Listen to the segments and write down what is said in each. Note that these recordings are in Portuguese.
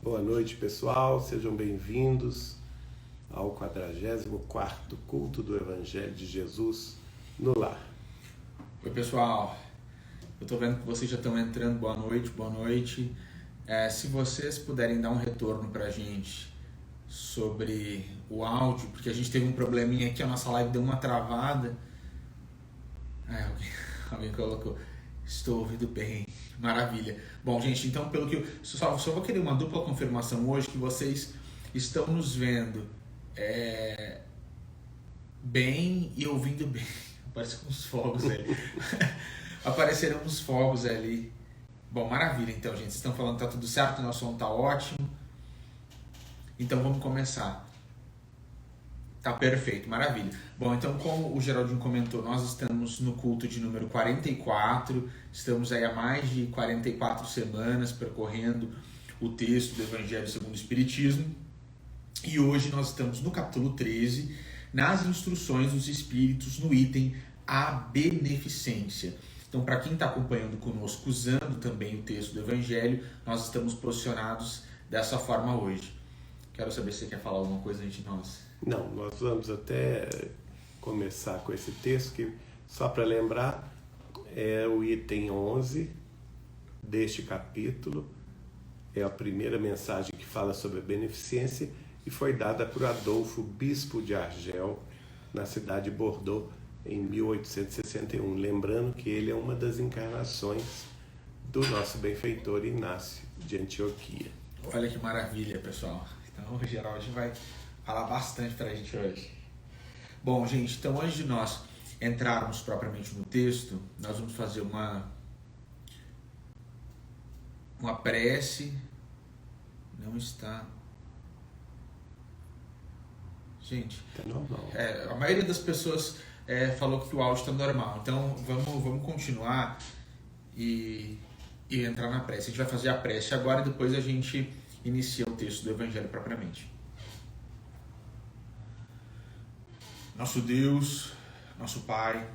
Boa noite, pessoal. Sejam bem-vindos ao 44º Culto do Evangelho de Jesus no Lar. Oi, pessoal. Eu estou vendo que vocês já estão entrando. Boa noite, boa noite. Se vocês puderem dar um retorno para a gente sobre o áudio, porque a gente teve um probleminha aqui, a nossa live deu uma travada. Alguém colocou, estou ouvindo bem, maravilha. Bom, gente, então pelo que eu só vou querer uma dupla confirmação hoje que vocês estão nos vendo bem e ouvindo bem. Apareceu uns fogos ali. Apareceram uns fogos ali. Bom, maravilha, então, gente, vocês estão falando que tá tudo certo, o nosso som tá ótimo. Então vamos começar. Tá perfeito, maravilha. Bom, então como o Geraldinho comentou, nós estamos no culto de número 44, estamos aí há mais de 44 semanas percorrendo o texto do Evangelho segundo o Espiritismo, e hoje nós estamos no capítulo 13, nas instruções dos Espíritos, no item A Beneficência. Então, para quem está acompanhando conosco, usando também o texto do Evangelho, nós estamos posicionados dessa forma hoje. Quero saber se você quer falar alguma coisa antes de nós. Não, nós vamos até começar com esse texto que, só para lembrar, é o item 11 deste capítulo. É a primeira mensagem que fala sobre a beneficência e foi dada por Adolfo, bispo de Argel, na cidade de Bordeaux, em 1861. Lembrando que ele é uma das encarnações do nosso benfeitor Inácio de Antioquia. Olha que maravilha, pessoal. Então o Geraldo vai falar bastante para a gente hoje. Bom, gente, então antes de nós entrarmos propriamente no texto, nós vamos fazer uma prece. Não está... Gente, Tá normal. A maioria das pessoas falou que o áudio está normal. Então vamos continuar e entrar na prece. A gente vai fazer a prece agora e depois a gente inicia o texto do Evangelho propriamente. Nosso Deus, nosso Pai,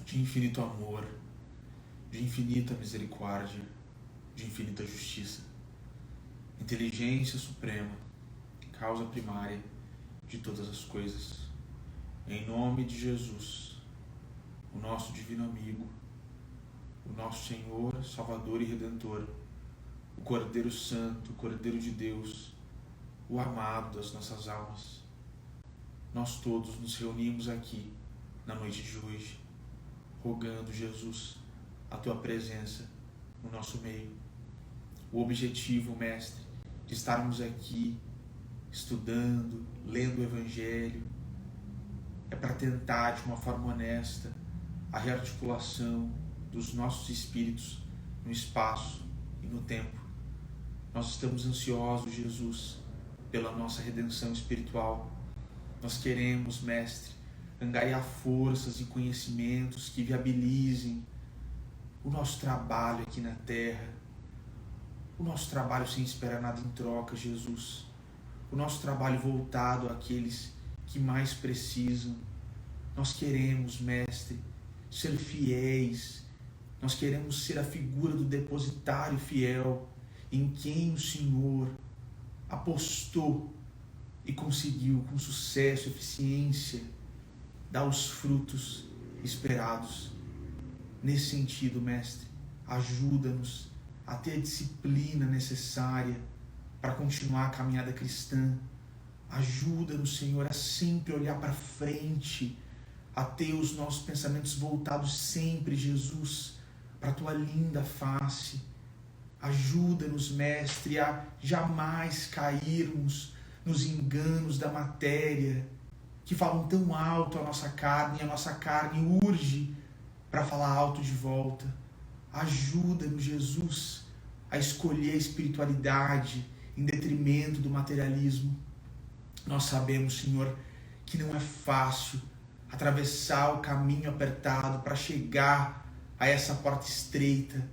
de infinito amor, de infinita misericórdia, de infinita justiça, inteligência suprema, causa primária de todas as coisas, em nome de Jesus, o nosso divino amigo, o nosso Senhor, Salvador e Redentor, o Cordeiro Santo, o Cordeiro de Deus, o amado das nossas almas. Nós todos nos reunimos aqui na noite de hoje, rogando, Jesus, a Tua presença no nosso meio. O objetivo, Mestre, de estarmos aqui estudando, lendo o Evangelho, é para tentar de uma forma honesta a rearticulação dos nossos espíritos no espaço e no tempo. Nós estamos ansiosos, Jesus, pela nossa redenção espiritual. Nós queremos, Mestre, angariar forças e conhecimentos que viabilizem o nosso trabalho aqui na Terra, o nosso trabalho sem esperar nada em troca, Jesus, o nosso trabalho voltado àqueles que mais precisam. Nós queremos, Mestre, ser fiéis, nós queremos ser a figura do depositário fiel em quem o Senhor apostou e conseguiu com sucesso e eficiência dar os frutos esperados. Nesse sentido, Mestre, ajuda-nos a ter a disciplina necessária para continuar a caminhada cristã. Ajuda-nos, Senhor, a sempre olhar para frente, a ter os nossos pensamentos voltados sempre, Jesus, para a Tua linda face. Ajuda-nos, Mestre, a jamais cairmos nos enganos da matéria que falam tão alto a nossa carne, e a nossa carne urge para falar alto de volta. Ajuda-nos, Jesus, a escolher a espiritualidade em detrimento do materialismo. Nós sabemos, Senhor, que não é fácil atravessar o caminho apertado para chegar a essa porta estreita,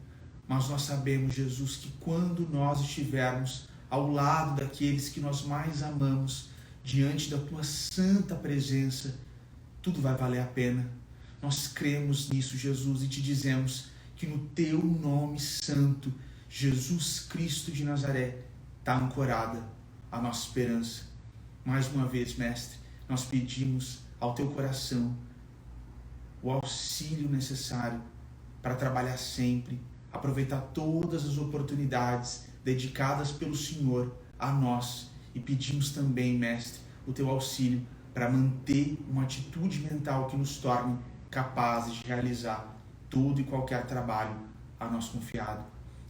mas nós sabemos, Jesus, que quando nós estivermos ao lado daqueles que nós mais amamos, diante da Tua santa presença, tudo vai valer a pena. Nós cremos nisso, Jesus, e Te dizemos que no Teu nome santo Jesus Cristo de Nazaré está ancorada a nossa esperança. Mais uma vez, Mestre, nós pedimos ao Teu coração o auxílio necessário para trabalhar sempre, aproveitar todas as oportunidades dedicadas pelo Senhor a nós, e pedimos também, Mestre, o Teu auxílio para manter uma atitude mental que nos torne capazes de realizar todo e qualquer trabalho a nós confiado.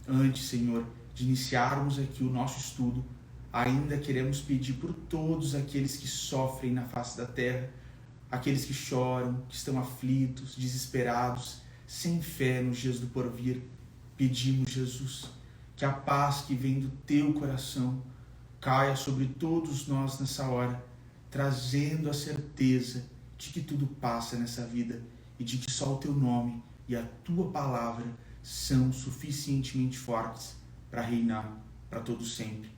Antes, Senhor, de iniciarmos aqui o nosso estudo, ainda queremos pedir por todos aqueles que sofrem na face da terra, aqueles que choram, que estão aflitos, desesperados, sem fé nos dias do porvir. Pedimos, Jesus, que a paz que vem do Teu coração caia sobre todos nós nessa hora, trazendo a certeza de que tudo passa nessa vida e de que só o Teu nome e a Tua palavra são suficientemente fortes para reinar para todo sempre.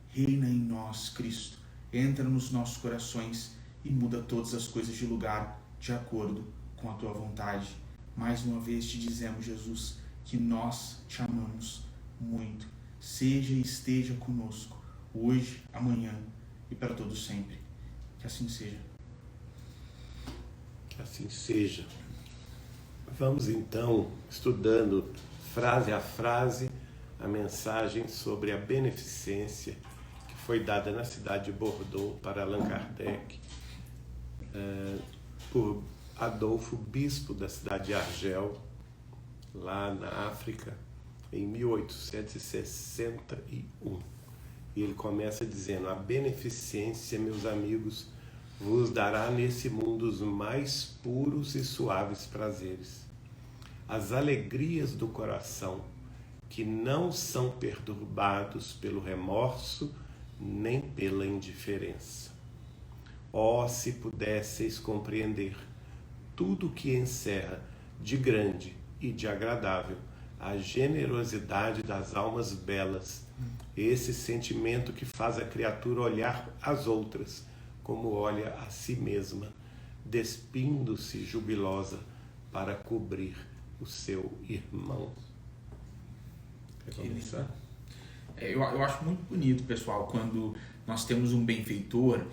Reina em nós, Cristo. Entra nos nossos corações e muda todas as coisas de lugar de acordo com a Tua vontade. Mais uma vez te dizemos, Jesus, que nós te amamos muito. Seja e esteja conosco, hoje, amanhã e para todo sempre. Que assim seja. Que assim seja. Vamos então, estudando frase a frase, a mensagem sobre a beneficência que foi dada na cidade de Bordeaux para Allan Kardec, por Adolfo, bispo da cidade de Argel, lá na África, em 1861. E ele começa dizendo: a beneficência, meus amigos, vos dará nesse mundo os mais puros e suaves prazeres, as alegrias do coração, que não são perturbados pelo remorso nem pela indiferença. Oh, se pudesseis compreender tudo o que encerra de grande e de agradável a generosidade das almas belas, esse sentimento que faz a criatura olhar as outras como olha a si mesma, despindo-se jubilosa para cobrir o seu irmão. Quer começar? Eu acho muito bonito, pessoal, quando nós temos um benfeitor,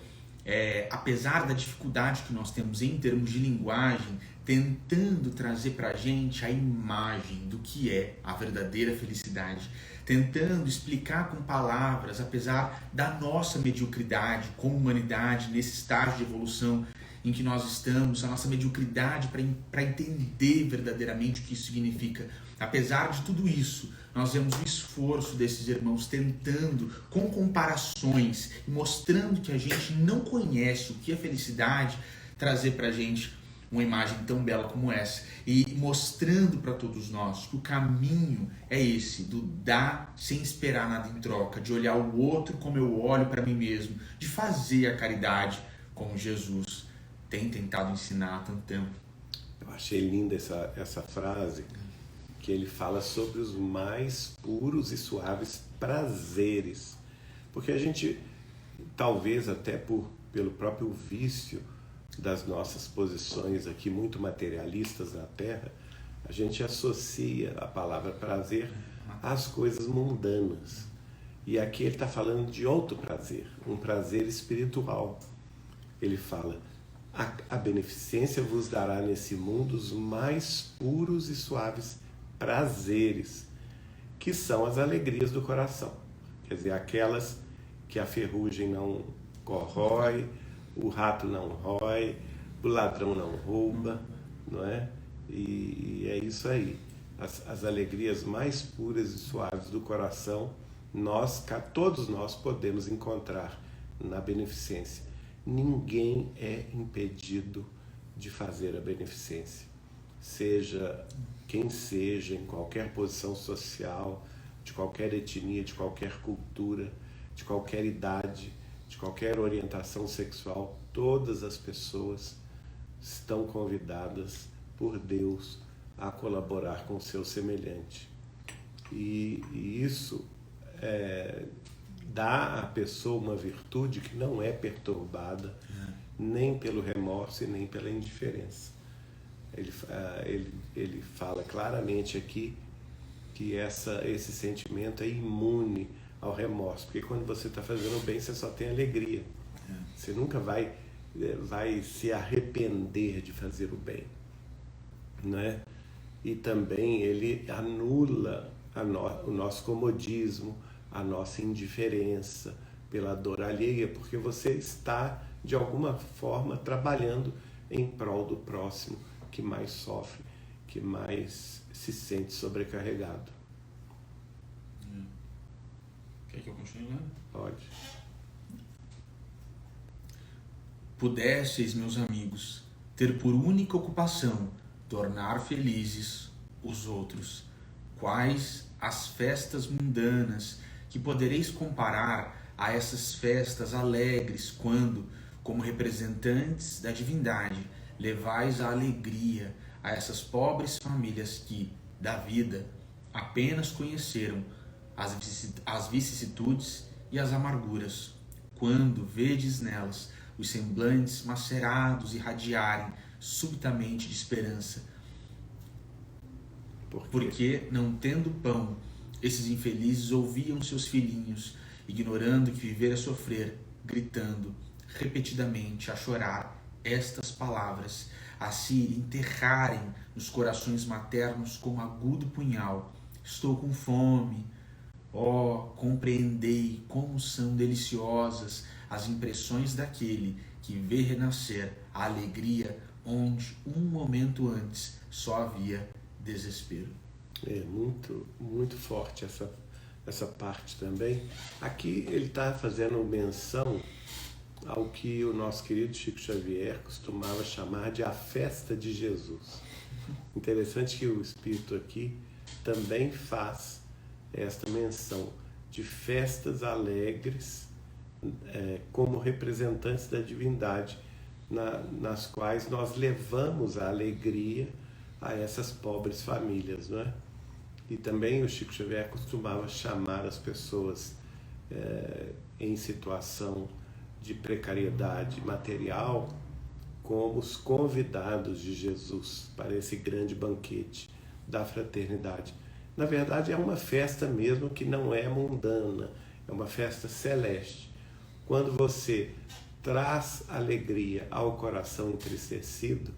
apesar da dificuldade que nós temos em termos de linguagem, tentando trazer para a gente a imagem do que é a verdadeira felicidade, tentando explicar com palavras, apesar da nossa mediocridade como humanidade, nesse estágio de evolução em que nós estamos, a nossa mediocridade para entender verdadeiramente o que isso significa. Apesar de tudo isso, nós vemos o esforço desses irmãos tentando, com comparações, mostrando que a gente não conhece o que é felicidade, trazer para a gente uma imagem tão bela como essa, e mostrando para todos nós que o caminho é esse, do dar sem esperar nada em troca, de olhar o outro como eu olho para mim mesmo, de fazer a caridade como Jesus tem tentado ensinar há tanto tempo. Eu achei linda essa frase, que ele fala sobre os mais puros e suaves prazeres, porque a gente, talvez até pelo próprio vício das nossas posições aqui muito materialistas na Terra, a gente associa a palavra prazer às coisas mundanas. E aqui ele está falando de outro prazer, um prazer espiritual. Ele fala: a beneficência vos dará nesse mundo os mais puros e suaves prazeres, que são as alegrias do coração. Quer dizer, aquelas que a ferrugem não corrói, o rato não rói, o ladrão não rouba, não é? E é isso aí. As alegrias mais puras e suaves do coração, todos nós podemos encontrar na beneficência. Ninguém é impedido de fazer a beneficência. Seja quem seja, em qualquer posição social, de qualquer etnia, de qualquer cultura, de qualquer idade, de qualquer orientação sexual, todas as pessoas estão convidadas por Deus a colaborar com o seu semelhante. E isso dá à pessoa uma virtude que não perturbada nem pelo remorso e nem pela indiferença. Ele fala claramente aqui que esse sentimento é imune ao remorso, porque quando você está fazendo o bem, você só tem alegria. Você nunca vai se arrepender de fazer o bem, né? E também ele anula o nosso comodismo, a nossa indiferença pela dor alheia, porque você está, de alguma forma, trabalhando em prol do próximo que mais sofre, que mais se sente sobrecarregado. Quer que eu continue lendo? Pode. Pudesseis, meus amigos, ter por única ocupação tornar felizes os outros. Quais as festas mundanas que podereis comparar a essas festas alegres quando, como representantes da divindade, levais a alegria a essas pobres famílias que, da vida, apenas conheceram as vicissitudes e as amarguras, quando vedes nelas os semblantes macerados irradiarem subitamente de esperança. Porque, não tendo pão, esses infelizes ouviam seus filhinhos, ignorando que viver é sofrer, gritando repetidamente a chorar estas palavras, a se enterrarem nos corações maternos como agudo punhal: estou com fome. Oh, compreendei como são deliciosas as impressões daquele que vê renascer a alegria onde um momento antes só havia desespero. É muito, muito forte essa parte também. Aqui ele está fazendo menção ao que o nosso querido Chico Xavier costumava chamar de a festa de Jesus. Interessante que o Espírito aqui também faz esta menção de festas alegres como representantes da divindade, nas quais nós levamos a alegria a essas pobres famílias, não é? E também o Chico Xavier costumava chamar as pessoas em situação de precariedade material como os convidados de Jesus para esse grande banquete da fraternidade. Na verdade, é uma festa mesmo que não é mundana, é uma festa celeste. Quando você traz alegria ao coração entristecido,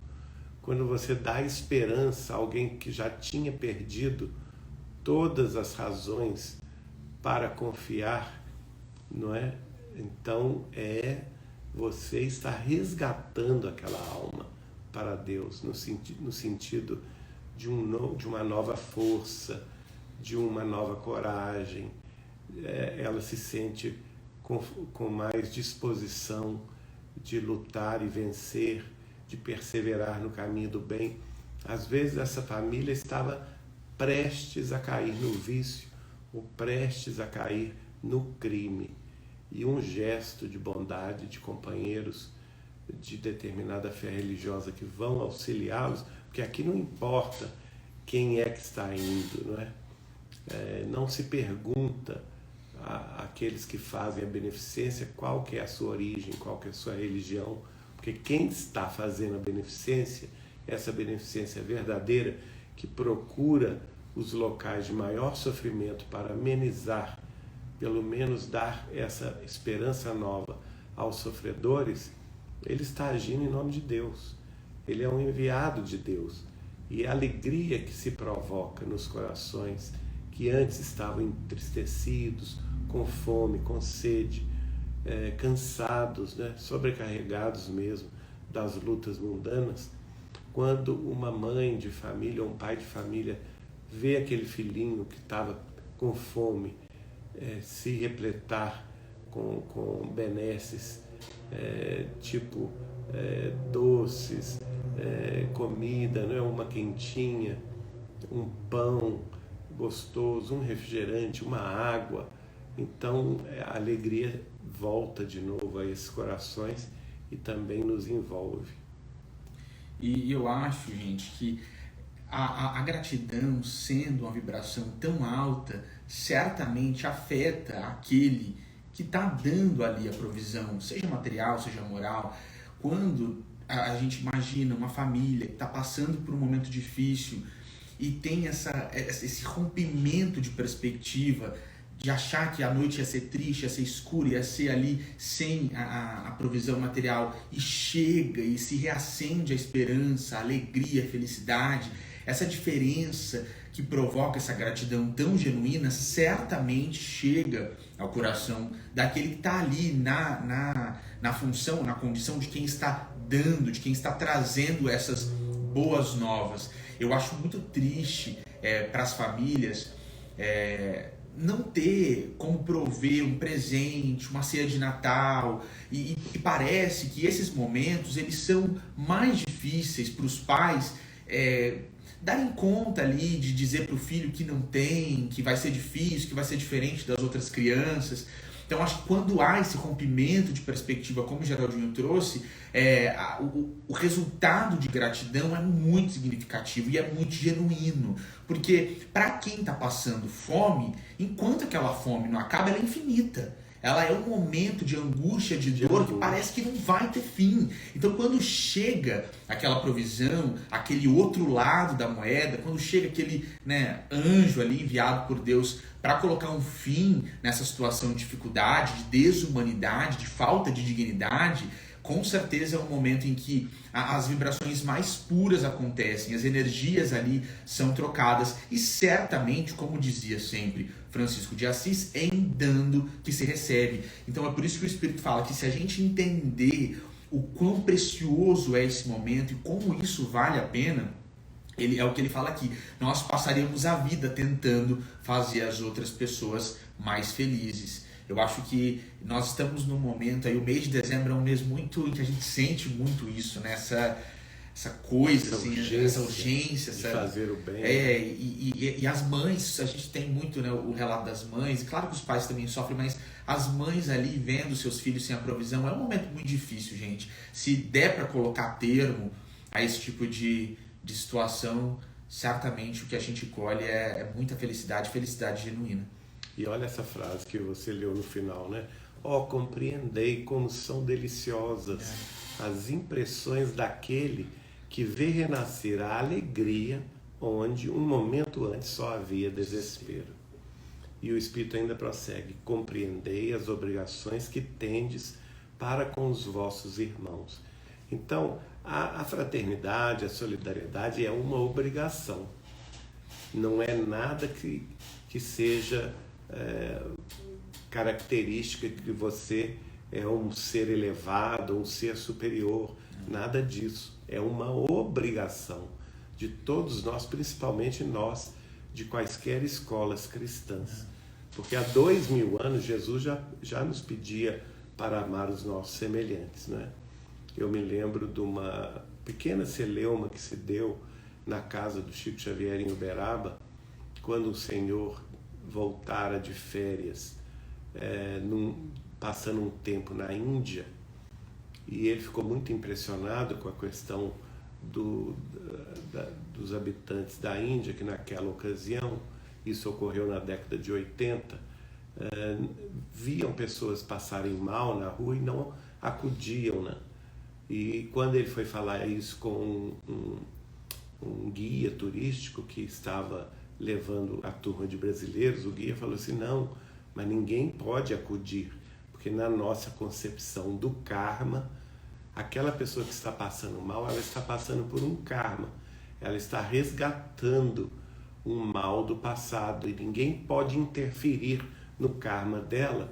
quando você dá esperança a alguém que já tinha perdido todas as razões para confiar, não é? Então você está resgatando aquela alma para Deus, no sentido de uma nova força, de uma nova coragem. Ela se sente com mais disposição de lutar e vencer, de perseverar no caminho do bem. Às vezes essa família estava prestes a cair no vício, ou prestes a cair no crime. E um gesto de bondade de companheiros de determinada fé religiosa que vão auxiliá-los, porque aqui não importa quem é que está indo, não é? Não se pergunta àqueles que fazem a beneficência qual que é a sua origem, qual que é a sua religião, porque quem está fazendo a beneficência, essa beneficência verdadeira, que procura os locais de maior sofrimento para amenizar, pelo menos dar essa esperança nova aos sofredores, ele está agindo em nome de Deus. Ele é um enviado de Deus. E a alegria que se provoca nos corações que antes estavam entristecidos, com fome, com sede, cansados, né, sobrecarregados mesmo das lutas mundanas, quando uma mãe de família ou um pai de família vê aquele filhinho que estava com fome se repletar com benesses, tipo doces, comida, né, uma quentinha, um pão gostoso, um refrigerante, uma água. Então a alegria volta de novo a esses corações e também nos envolve. E eu acho, gente, que a gratidão, sendo uma vibração tão alta, certamente afeta aquele que está dando ali a provisão, seja material, seja moral. Quando a gente imagina uma família que está passando por um momento difícil e tem esse rompimento de perspectiva, de achar que a noite ia ser triste, ia ser escura, ia ser ali sem a provisão material, e chega e se reacende a esperança, a alegria, a felicidade, essa diferença que provoca essa gratidão tão genuína, certamente chega ao coração daquele que está ali na função, na condição de quem está dando, de quem está trazendo essas boas novas. Eu acho muito triste para as famílias não ter como prover um presente, uma ceia de Natal, e parece que esses momentos eles são mais difíceis para os pais darem conta ali de dizer para o filho que não tem, que vai ser difícil, que vai ser diferente das outras crianças. Então acho que quando há esse rompimento de perspectiva, como o Geraldinho trouxe, o resultado de gratidão é muito significativo e é muito genuíno. Porque para quem está passando fome, enquanto aquela fome não acaba, ela é infinita. Ela é um momento de angústia, de dor, que parece que não vai ter fim. Então quando chega aquela provisão, aquele outro lado da moeda, quando chega aquele anjo ali enviado por Deus para colocar um fim nessa situação de dificuldade, de desumanidade, de falta de dignidade, com certeza é um momento em que as vibrações mais puras acontecem, as energias ali são trocadas e certamente, como dizia sempre Francisco de Assis, é em dando que se recebe. Então é por isso que o Espírito fala que se a gente entender o quão precioso é esse momento e como isso vale a pena, é o que ele fala aqui, nós passaríamos a vida tentando fazer as outras pessoas mais felizes. Eu acho que nós estamos num momento, aí o mês de dezembro é um mês muito em que a gente sente muito isso, né? Essa coisa, essa urgência de fazer o bem. E as mães, a gente tem muito, né, o relato das mães, claro que os pais também sofrem, mas as mães ali vendo seus filhos sem a provisão, é um momento muito difícil, gente. Se der para colocar termo a esse tipo de situação, certamente o que a gente colhe é muita felicidade, felicidade genuína. E olha essa frase que você leu no final, né? Compreendei como são deliciosas as impressões daquele que vê renascer a alegria onde um momento antes só havia desespero. E o Espírito ainda prossegue: compreendei as obrigações que tendes para com os vossos irmãos. Então, a fraternidade, a solidariedade é uma obrigação. Não é nada que seja característica que você é um ser elevado, um ser superior. Nada disso. É uma obrigação de todos nós, principalmente nós, de quaisquer escolas cristãs. Porque há 2000 anos Jesus já nos pedia para amar os nossos semelhantes, né? Eu me lembro de uma pequena celeuma que se deu na casa do Chico Xavier em Uberaba, quando o Senhor voltara de férias, passando um tempo na Índia, e ele ficou muito impressionado com a questão dos habitantes da Índia, que naquela ocasião, isso ocorreu na década de 80, viam pessoas passarem mal na rua e não acudiam, né? E quando ele foi falar isso com um guia turístico que estava levando a turma de brasileiros, o guia falou assim: não, mas ninguém pode acudir, porque na nossa concepção do karma, aquela pessoa que está passando mal, ela está passando por um karma, ela está resgatando um mal do passado, e ninguém pode interferir no karma dela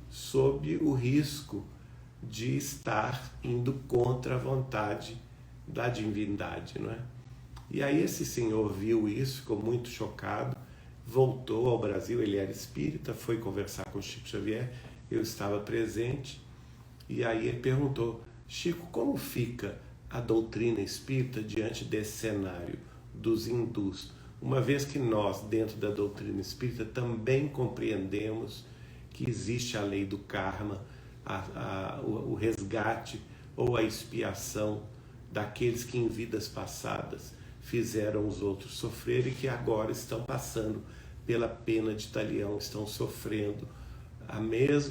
sob o risco de estar indo contra a vontade da divindade, não é? E aí esse senhor viu isso, ficou muito chocado, voltou ao Brasil, ele era espírita, foi conversar com o Chico Xavier, eu estava presente, e aí ele perguntou: Chico, como fica a doutrina espírita diante desse cenário dos hindus, uma vez que nós, dentro da doutrina espírita, também compreendemos que existe a lei do karma, o resgate ou a expiação daqueles que em vidas passadas fizeram os outros sofrer e que agora estão passando pela pena de talião, estão sofrendo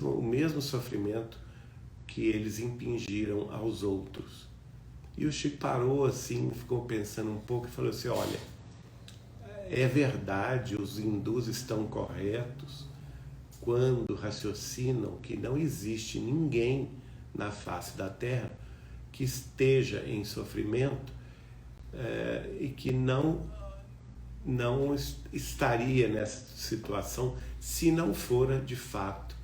o mesmo sofrimento que eles impingiram aos outros. E o Chico parou assim, ficou pensando um pouco e falou assim: olha, É verdade, os hindus estão corretos quando raciocinam que não existe ninguém na face da Terra que esteja em sofrimento e que não estaria nessa situação se não fora de fato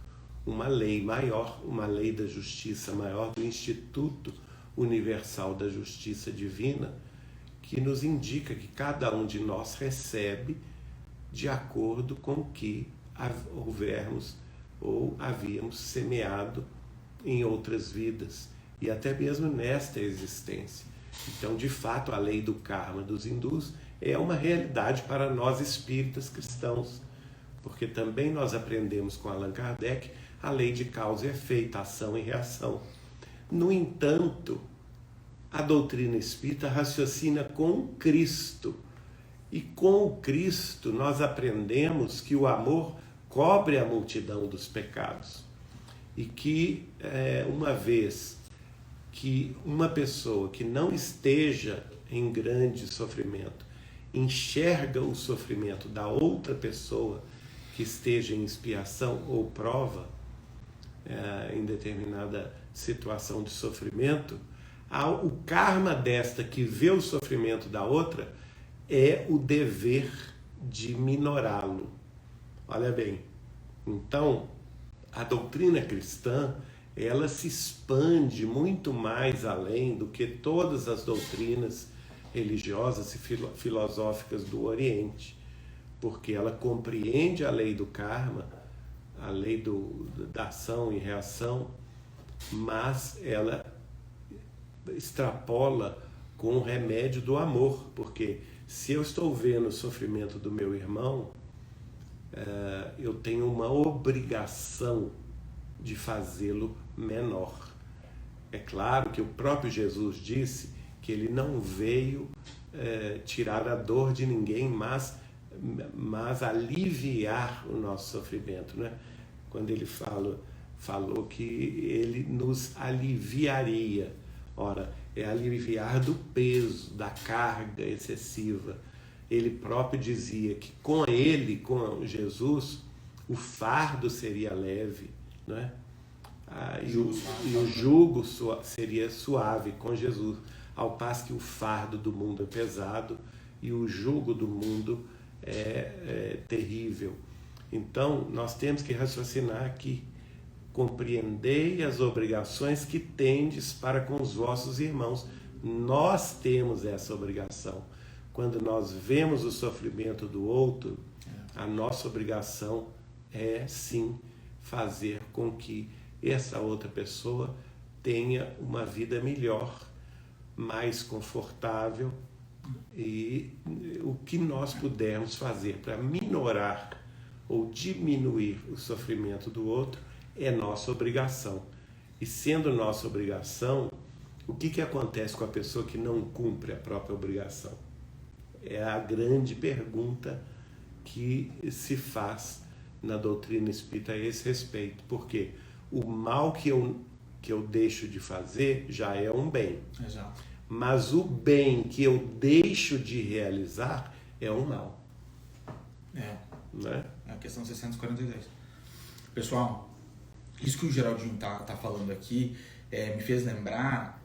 uma lei maior, uma lei da justiça maior, do Instituto Universal da Justiça Divina, que nos indica que cada um de nós recebe de acordo com o que houvermos ou havíamos semeado em outras vidas e até mesmo nesta existência. Então, de fato, a lei do karma dos hindus é uma realidade para nós espíritas cristãos, porque também nós aprendemos com Allan Kardec a lei de causa e efeito, ação e reação. No entanto, a doutrina espírita raciocina com Cristo. E com o Cristo nós aprendemos que o amor cobre a multidão dos pecados. E que uma vez que uma pessoa que não esteja em grande sofrimento enxerga o sofrimento da outra pessoa que esteja em expiação ou prova em determinada situação de sofrimento, o karma desta que vê o sofrimento da outra é o dever de minorá-lo. Olha bem, então a doutrina cristã ela se expande muito mais além do que todas as doutrinas religiosas e filosóficas do Oriente, porque ela compreende a lei do karma, a lei da ação e reação, mas ela extrapola com o remédio do amor, porque se eu estou vendo o sofrimento do meu irmão, eu tenho uma obrigação de fazê-lo menor. É claro que o próprio Jesus disse que ele não veio tirar a dor de ninguém, mas aliviar o nosso sofrimento, né? Quando ele falou que ele nos aliviaria. Ora, é aliviar do peso, da carga excessiva. Ele próprio dizia que com ele, com Jesus, o fardo seria leve, não é? E o jugo seria suave com Jesus, ao passo que o fardo do mundo é pesado e o jugo do mundo é terrível. Então, nós temos que raciocinar aqui. Compreendei as obrigações que tendes para com os vossos irmãos. Nós temos essa obrigação. Quando nós vemos o sofrimento do outro, a nossa obrigação é, sim, fazer com que essa outra pessoa tenha uma vida melhor, mais confortável, e o que nós pudermos fazer para minorar ou diminuir o sofrimento do outro é nossa obrigação. E sendo nossa obrigação, o que acontece com a pessoa que não cumpre a própria obrigação? É a grande pergunta que se faz na doutrina espírita a esse respeito. Porque o mal que eu deixo de fazer já é um bem. Exato. Mas o bem que eu deixo de realizar é um mal. Né? É a questão 642. Pessoal, isso que o Geraldinho tá falando aqui me fez lembrar,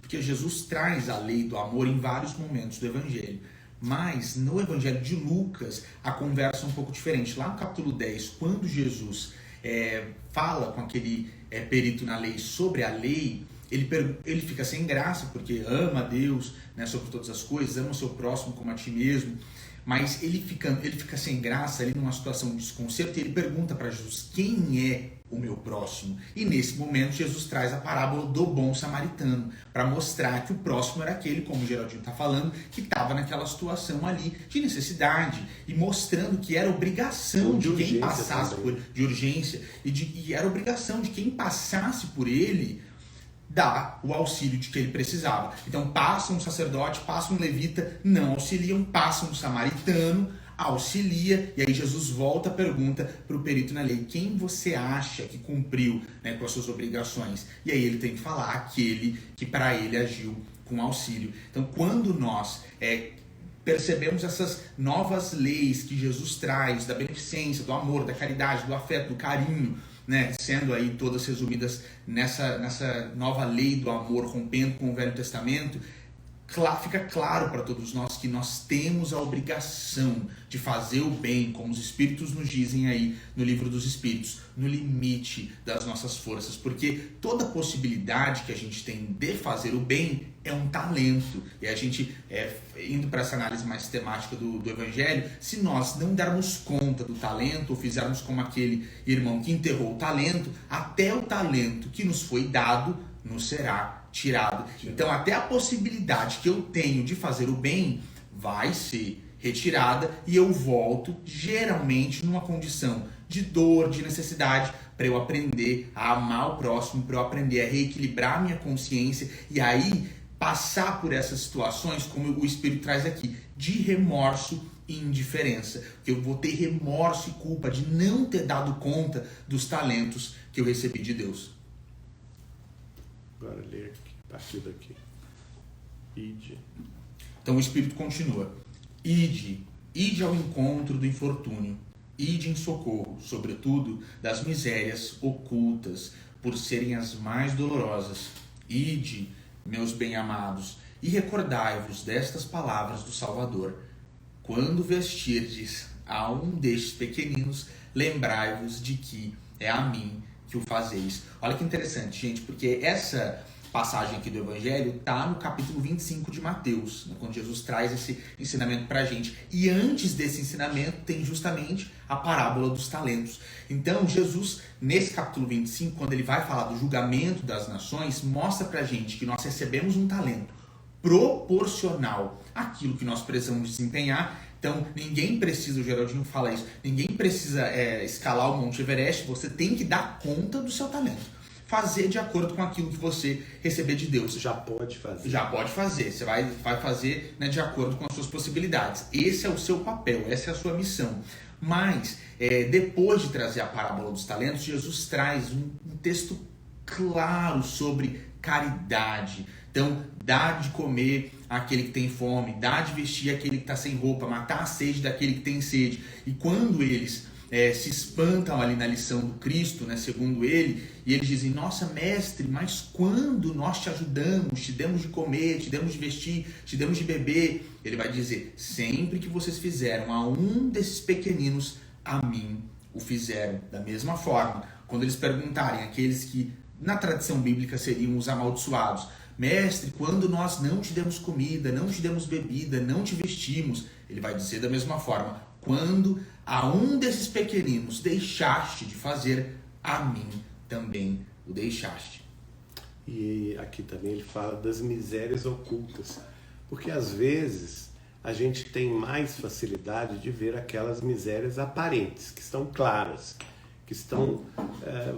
porque Jesus traz a lei do amor em vários momentos do Evangelho. Mas no Evangelho de Lucas a conversa é um pouco diferente. Lá no capítulo 10, quando Jesus fala com aquele perito na lei sobre a lei, ele fica sem graça, porque ama a Deus, né, sobre todas as coisas, ama o seu próximo como a ti mesmo, mas ele fica sem graça ali numa situação de desconcerto, e ele pergunta para Jesus: quem é o meu próximo? E nesse momento Jesus traz a parábola do bom samaritano, para mostrar que o próximo era aquele, como o Geraldinho está falando, que estava naquela situação ali de necessidade, e mostrando que era obrigação de quem passasse de urgência, e era obrigação de quem passasse por ele dar o auxílio de que ele precisava. Então passa um sacerdote, passa um levita, não auxiliam, passa um samaritano, auxilia, e aí Jesus volta a pergunta para o perito na lei: quem você acha que cumpriu, né, com as suas obrigações? E aí ele tem que falar aquele que para ele agiu com auxílio. Então quando nós percebemos essas novas leis que Jesus traz, da beneficência, do amor, da caridade, do afeto, do carinho, né, sendo aí todas resumidas nessa nova lei do amor, rompendo com o Velho Testamento, fica claro para todos nós que nós temos a obrigação de fazer o bem, como os Espíritos nos dizem aí no Livro dos Espíritos, no limite das nossas forças, porque toda possibilidade que a gente tem de fazer o bem é um talento. E a gente, indo para essa análise mais temática do Evangelho, se nós não darmos conta do talento, ou fizermos como aquele irmão que enterrou o talento, até o talento que nos foi dado nos será tirado. Então até a possibilidade que eu tenho de fazer o bem vai ser retirada e eu volto geralmente numa condição de dor, de necessidade, para eu aprender a amar o próximo, para eu aprender a reequilibrar minha consciência e aí passar por essas situações, como o Espírito traz aqui, de remorso e indiferença, porque eu vou ter remorso e culpa de não ter dado conta dos talentos que eu recebi de Deus. Agora ler aqui, a partir daqui. Ide. Então o Espírito continua. Ide ao encontro do infortúnio. Ide em socorro, sobretudo, das misérias ocultas, por serem as mais dolorosas. Ide, meus bem-amados, e recordai-vos destas palavras do Salvador. Quando vestirdes a um destes pequeninos, lembrai-vos de que é a mim que o fazeis. Olha que interessante, gente, porque essa passagem aqui do Evangelho está no capítulo 25 de Mateus, né, quando Jesus traz esse ensinamento para a gente. E antes desse ensinamento tem justamente a parábola dos talentos. Então Jesus, nesse capítulo 25, quando ele vai falar do julgamento das nações, mostra para a gente que nós recebemos um talento proporcional àquilo que nós precisamos desempenhar. Então, ninguém precisa, o Geraldinho fala isso, ninguém precisa escalar o Monte Everest, você tem que dar conta do seu talento. Fazer de acordo com aquilo que você receber de Deus. Já pode fazer. Já pode fazer, você vai fazer, né, de acordo com as suas possibilidades. Esse é o seu papel, essa é a sua missão. Mas, depois de trazer a parábola dos talentos, Jesus traz um texto claro sobre caridade. Então, dá de comer àquele que tem fome, dá de vestir àquele que está sem roupa, matar a sede daquele que tem sede. E quando eles se espantam ali na lição do Cristo, né, segundo ele, e eles dizem, nossa mestre, mas quando nós te ajudamos, te demos de comer, te demos de vestir, te demos de beber, ele vai dizer, sempre que vocês fizeram a um desses pequeninos, a mim o fizeram. Da mesma forma, quando eles perguntarem aqueles que na tradição bíblica seriam os amaldiçoados, mestre, quando nós não te demos comida, não te demos bebida, não te vestimos, ele vai dizer da mesma forma, quando a um desses pequeninos deixaste de fazer, a mim também o deixaste. E aqui também ele fala das misérias ocultas, porque às vezes a gente tem mais facilidade de ver aquelas misérias aparentes, que estão claras, que estão,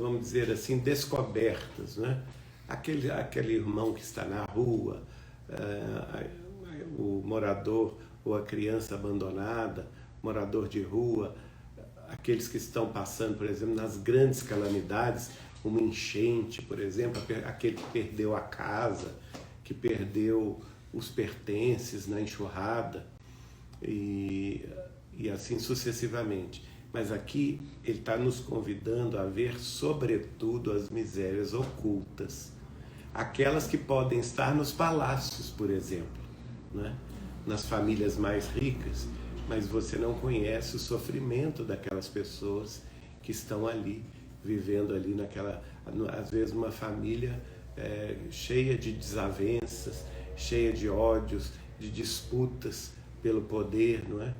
vamos dizer assim, descobertas, né? Aquele irmão que está na rua, o morador ou a criança abandonada, morador de rua, aqueles que estão passando, por exemplo, nas grandes calamidades, uma enchente, por exemplo, aquele que perdeu a casa, que perdeu os pertences na enxurrada e assim sucessivamente. Mas aqui ele está nos convidando a ver, sobretudo, as misérias ocultas. Aquelas que podem estar nos palácios, por exemplo, né? Nas famílias mais ricas, mas você não conhece o sofrimento daquelas pessoas que estão ali, vivendo ali às vezes uma família cheia de desavenças, cheia de ódios, de disputas pelo poder, não é?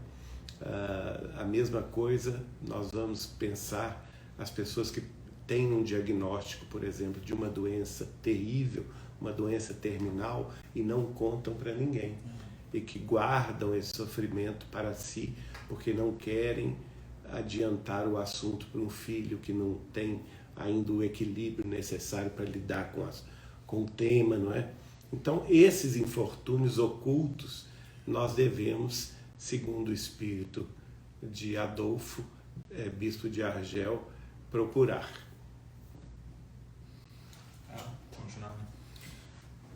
A mesma coisa nós vamos pensar as pessoas que têm um diagnóstico, por exemplo, de uma doença terrível, uma doença terminal e não contam para ninguém e que guardam esse sofrimento para si porque não querem adiantar o assunto para um filho que não tem ainda o equilíbrio necessário para lidar com o tema, não é? Então, esses infortúnios ocultos nós devemos, segundo o espírito de Adolfo, bispo de Argel, procurar. Continuando.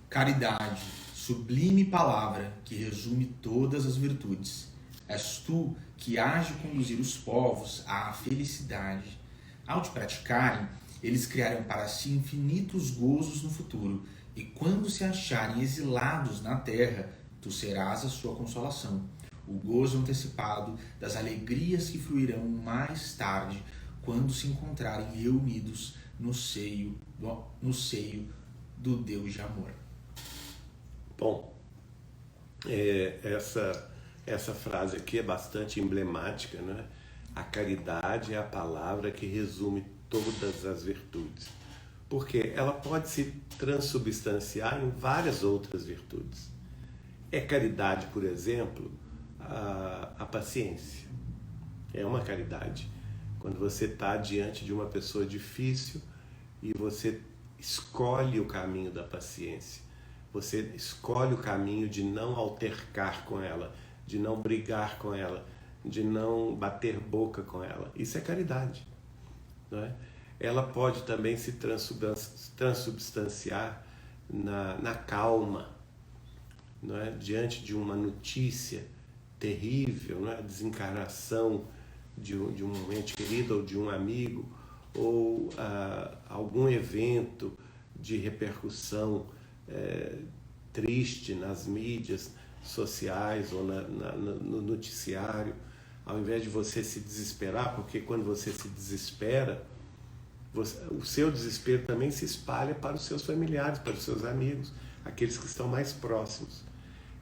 Caridade, sublime palavra que resume todas as virtudes. És tu que hás de conduzir os povos à felicidade. Ao te praticarem, eles criarão para si infinitos gozos no futuro, e quando se acharem exilados na terra, tu serás a sua consolação, o gozo antecipado das alegrias que fluirão mais tarde, quando se encontrarem reunidos no seio do Deus de amor. Bom, essa frase aqui é bastante emblemática, né? A caridade é a palavra que resume todas as virtudes, porque ela pode se transubstanciar em várias outras virtudes. É caridade, por exemplo, a paciência. É uma caridade. Quando você está diante de uma pessoa difícil e você escolhe o caminho da paciência, você escolhe o caminho de não altercar com ela, de não brigar com ela, de não bater boca com ela. Isso é caridade, não é? Ela pode também se transubstanciar na calma, não é? Diante de uma notícia terrível, não é? A desencarnação de um ente querido ou de um amigo, ou algum evento de repercussão triste nas mídias sociais ou no noticiário. Ao invés de você se desesperar, porque quando você se desespera, o seu desespero também se espalha para os seus familiares, para os seus amigos, aqueles que estão mais próximos.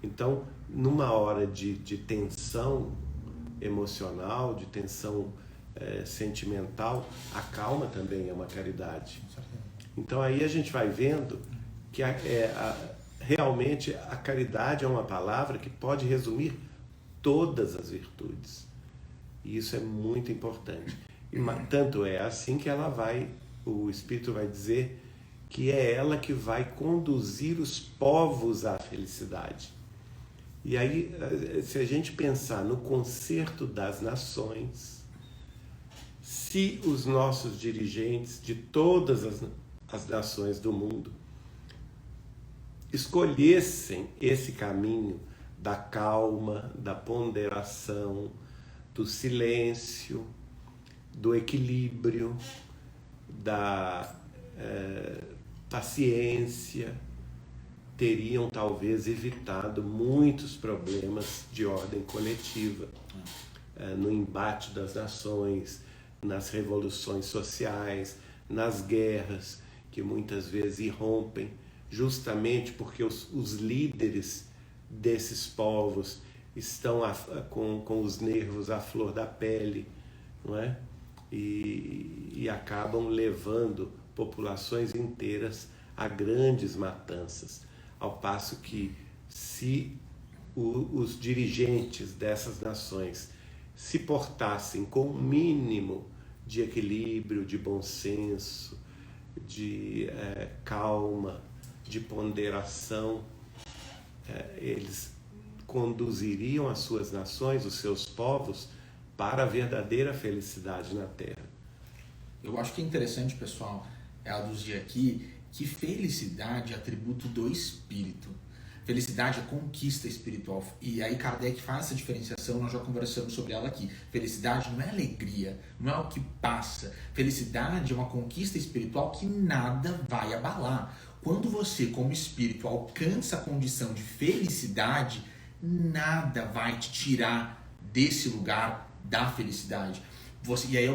Então, numa hora de tensão emocional, de tensão sentimental, a calma também é uma caridade. Então aí a gente vai vendo que realmente a caridade é uma palavra que pode resumir todas as virtudes. E isso é muito importante. E tanto é assim que o Espírito vai dizer que é ela que vai conduzir os povos à felicidade. E aí, se a gente pensar no concerto das nações, se os nossos dirigentes de todas as nações do mundo escolhessem esse caminho da calma, da ponderação, do silêncio, do equilíbrio, da paciência, teriam talvez evitado muitos problemas de ordem coletiva, no embate das nações, nas revoluções sociais, nas guerras que muitas vezes irrompem, justamente porque os líderes desses povos estão com os nervos à flor da pele, não é? E acabam levando populações inteiras a grandes matanças, ao passo que se os dirigentes dessas nações se portassem com um mínimo de equilíbrio, de bom senso, de calma, de ponderação, eles conduziriam as suas nações, os seus povos, para a verdadeira felicidade na Terra. Eu acho que é interessante, pessoal, aduzir aqui que felicidade é atributo do Espírito. Felicidade é conquista espiritual. E aí Kardec faz essa diferenciação, nós já conversamos sobre ela aqui. Felicidade não é alegria, não é o que passa. Felicidade é uma conquista espiritual que nada vai abalar. Quando você, como espírito, alcança a condição de felicidade, nada vai te tirar desse lugar da felicidade. E aí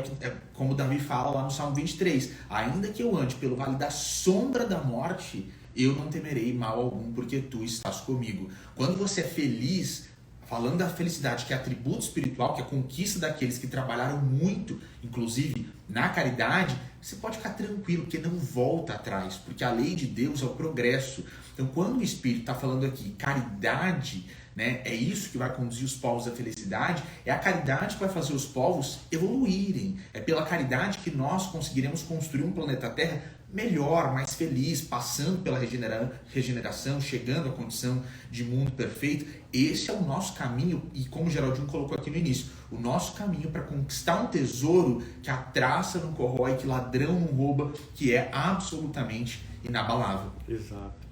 como Davi fala lá no Salmo 23, ainda que eu ande pelo vale da sombra da morte, eu não temerei mal algum, porque tu estás comigo. Quando você é feliz, falando da felicidade, que é atributo espiritual, que é a conquista daqueles que trabalharam muito, inclusive na caridade, você pode ficar tranquilo, porque não volta atrás, porque a lei de Deus é o progresso. Então, quando o Espírito está falando aqui, caridade, né, é isso que vai conduzir os povos à felicidade, é a caridade que vai fazer os povos evoluírem. É pela caridade que nós conseguiremos construir um planeta Terra melhor, mais feliz, passando pela regeneração, chegando à condição de mundo perfeito. Esse é o nosso caminho, e como o Geraldinho colocou aqui no início, o nosso caminho para conquistar um tesouro que a traça não corrói, que ladrão não rouba, que é absolutamente inabalável. Exato.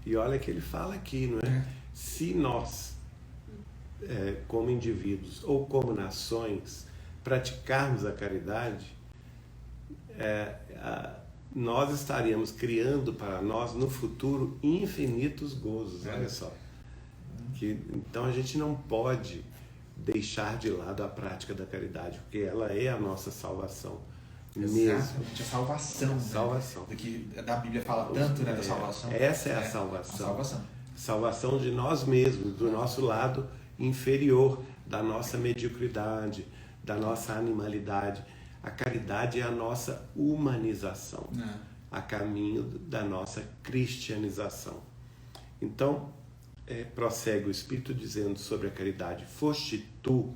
E olha que ele fala aqui, não é? Se nós, como indivíduos ou como nações, praticarmos a caridade, nós estaríamos criando para nós no futuro infinitos gozos. Olha só. Então a gente não pode deixar de lado a prática da caridade, porque ela é a nossa salvação. Exatamente, a salvação. Salvação. Do que a Bíblia fala tanto, né, da salvação. Essa é a salvação. A salvação. Salvação de nós mesmos, do nosso lado inferior, da nossa mediocridade, da nossa animalidade. A caridade é a nossa humanização, a caminho da nossa cristianização. Então, prossegue o Espírito dizendo sobre a caridade: foste tu,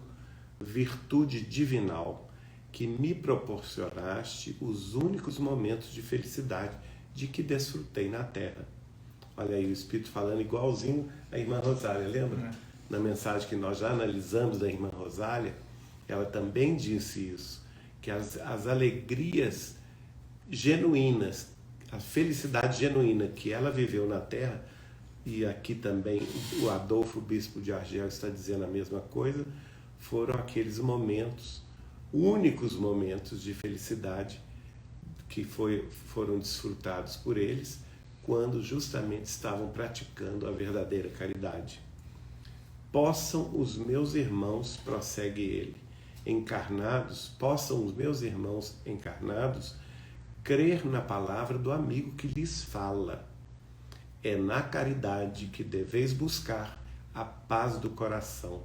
virtude divinal, que me proporcionaste os únicos momentos de felicidade de que desfrutei na terra. Olha aí o Espírito falando igualzinho a irmã Rosália, lembra? Na mensagem que nós já analisamos da irmã Rosália, ela também disse isso, que as alegrias genuínas, a felicidade genuína que ela viveu na terra, e aqui também o Adolfo, bispo de Argel, está dizendo a mesma coisa, foram aqueles momentos, únicos momentos de felicidade que foram desfrutados por eles quando justamente estavam praticando a verdadeira caridade. Possam os meus irmãos, prossegue ele, possam os meus irmãos encarnados crer na palavra do amigo que lhes fala. É na caridade que deveis buscar a paz do coração,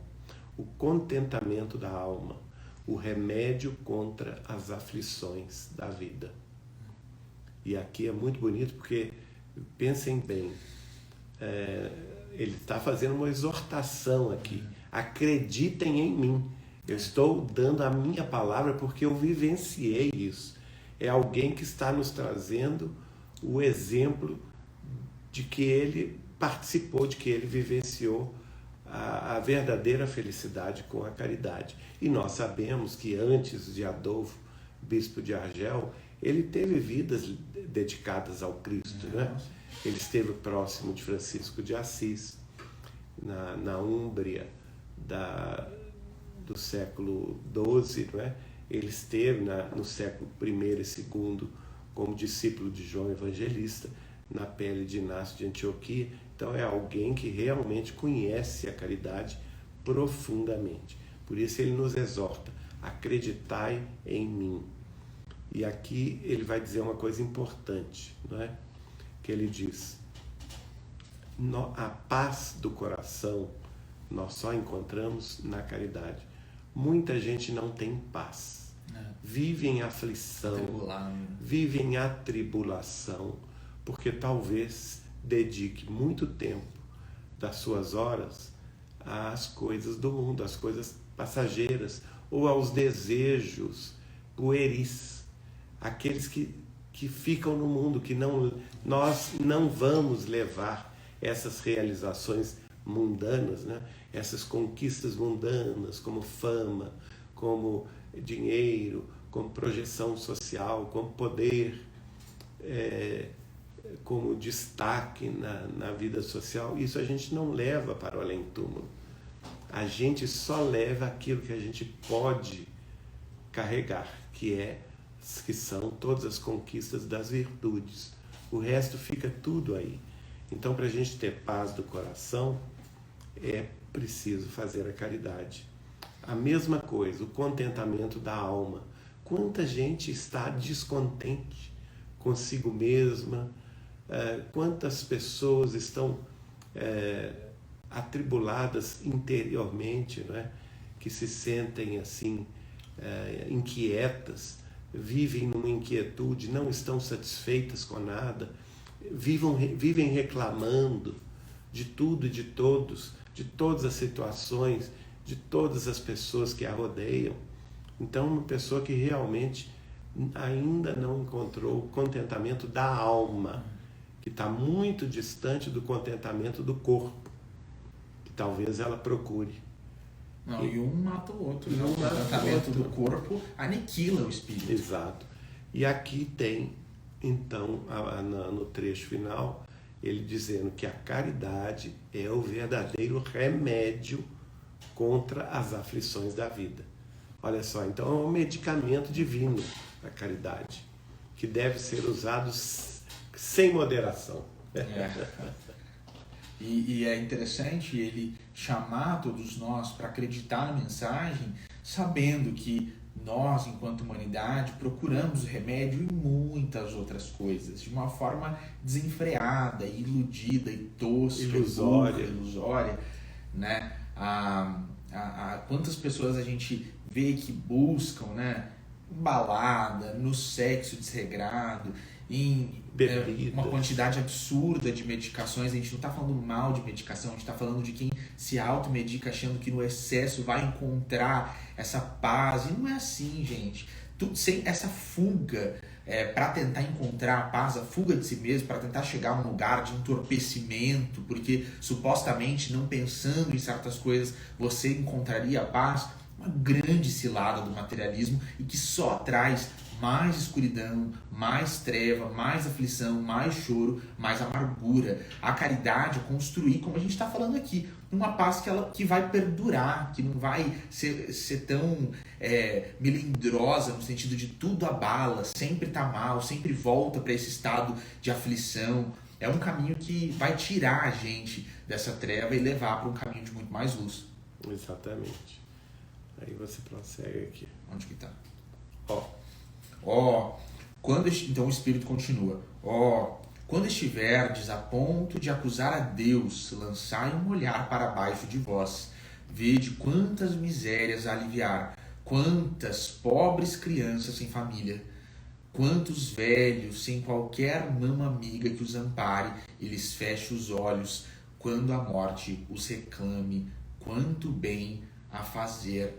o contentamento da alma, o remédio contra as aflições da vida. E aqui é muito bonito porque, pensem bem, ele está fazendo uma exortação aqui. Acreditem em mim. Eu estou dando a minha palavra porque eu vivenciei isso. É alguém que está nos trazendo o exemplo de que ele participou, de que ele vivenciou a verdadeira felicidade com a caridade. E nós sabemos que antes de Adolfo, bispo de Argel, ele teve vidas dedicadas ao Cristo, né? Ele esteve próximo de Francisco de Assis, na Úmbria do século XII, né? Ele esteve no século I e II como discípulo de João Evangelista, na pele de Inácio de Antioquia. Então é alguém que realmente conhece a caridade profundamente. Por isso ele nos exorta: acreditai em mim. E aqui ele vai dizer uma coisa importante, não é? Que ele diz: a paz do coração nós só encontramos na caridade. Muita gente não tem paz, vive em aflição, vive em atribulação, porque talvez dedique muito tempo das suas horas às coisas do mundo, às coisas passageiras, ou aos desejos pueris, aqueles que ficam no mundo, que nós não vamos levar essas realizações mundanas, né? Essas conquistas mundanas, como fama, como dinheiro, como projeção social, como poder, como destaque na vida social. Isso a gente não leva para o além-túmulo. A gente só leva aquilo que a gente pode carregar, que são todas as conquistas das virtudes. O resto fica tudo aí. Então, para a gente ter paz do coração, é preciso fazer a caridade. A mesma coisa, o contentamento da alma. Quanta gente está descontente consigo mesma, quantas pessoas estão atribuladas interiormente, não é? Que se sentem assim, inquietas, vivem numa inquietude, não estão satisfeitas com nada, vivem reclamando de tudo e de todos, de todas as situações, de todas as pessoas que a rodeiam. Então, uma pessoa que realmente ainda não encontrou o contentamento da alma, que está muito distante do contentamento do corpo, que talvez ela procure. Não, e um mata o outro. O contentamento do corpo aniquila o espírito. Exato. E aqui tem, então, no trecho final, ele dizendo que a caridade é o verdadeiro remédio contra as aflições da vida. Olha só, então é um medicamento divino a caridade, que deve ser usado sem moderação. E é interessante ele chamar todos nós para acreditar na mensagem, sabendo que nós, enquanto humanidade, procuramos o remédio em muitas outras coisas, de uma forma desenfreada, iludida e tosca, ilusória, né? Quantas pessoas a gente vê que buscam, né, balada, no sexo desregrado, em uma quantidade absurda de medicações. A gente não está falando mal de medicação, a gente está falando de quem se automedica achando que no excesso vai encontrar essa paz. E não é assim, gente. Sem essa fuga para tentar encontrar a paz, a fuga de si mesmo, para tentar chegar a um lugar de entorpecimento, porque supostamente não pensando em certas coisas você encontraria a paz. Uma grande cilada do materialismo e que só traz mais escuridão, mais treva, mais aflição, mais choro, mais amargura. A caridade é construir, como a gente está falando aqui, uma paz que vai perdurar, que não vai ser tão melindrosa, no sentido de tudo abala, sempre está mal, sempre volta para esse estado de aflição. É um caminho que vai tirar a gente dessa treva e levar para um caminho de muito mais luz. Exatamente. Aí você prossegue aqui. Onde que está? Então o Espírito continua. Quando estiverdes a ponto de acusar a Deus, lançai um olhar para baixo de vós. Vede quantas misérias a aliviar, quantas pobres crianças sem família, quantos velhos sem qualquer mama amiga que os ampare e lhes feche os olhos, quando a morte os reclame, quanto bem a fazer.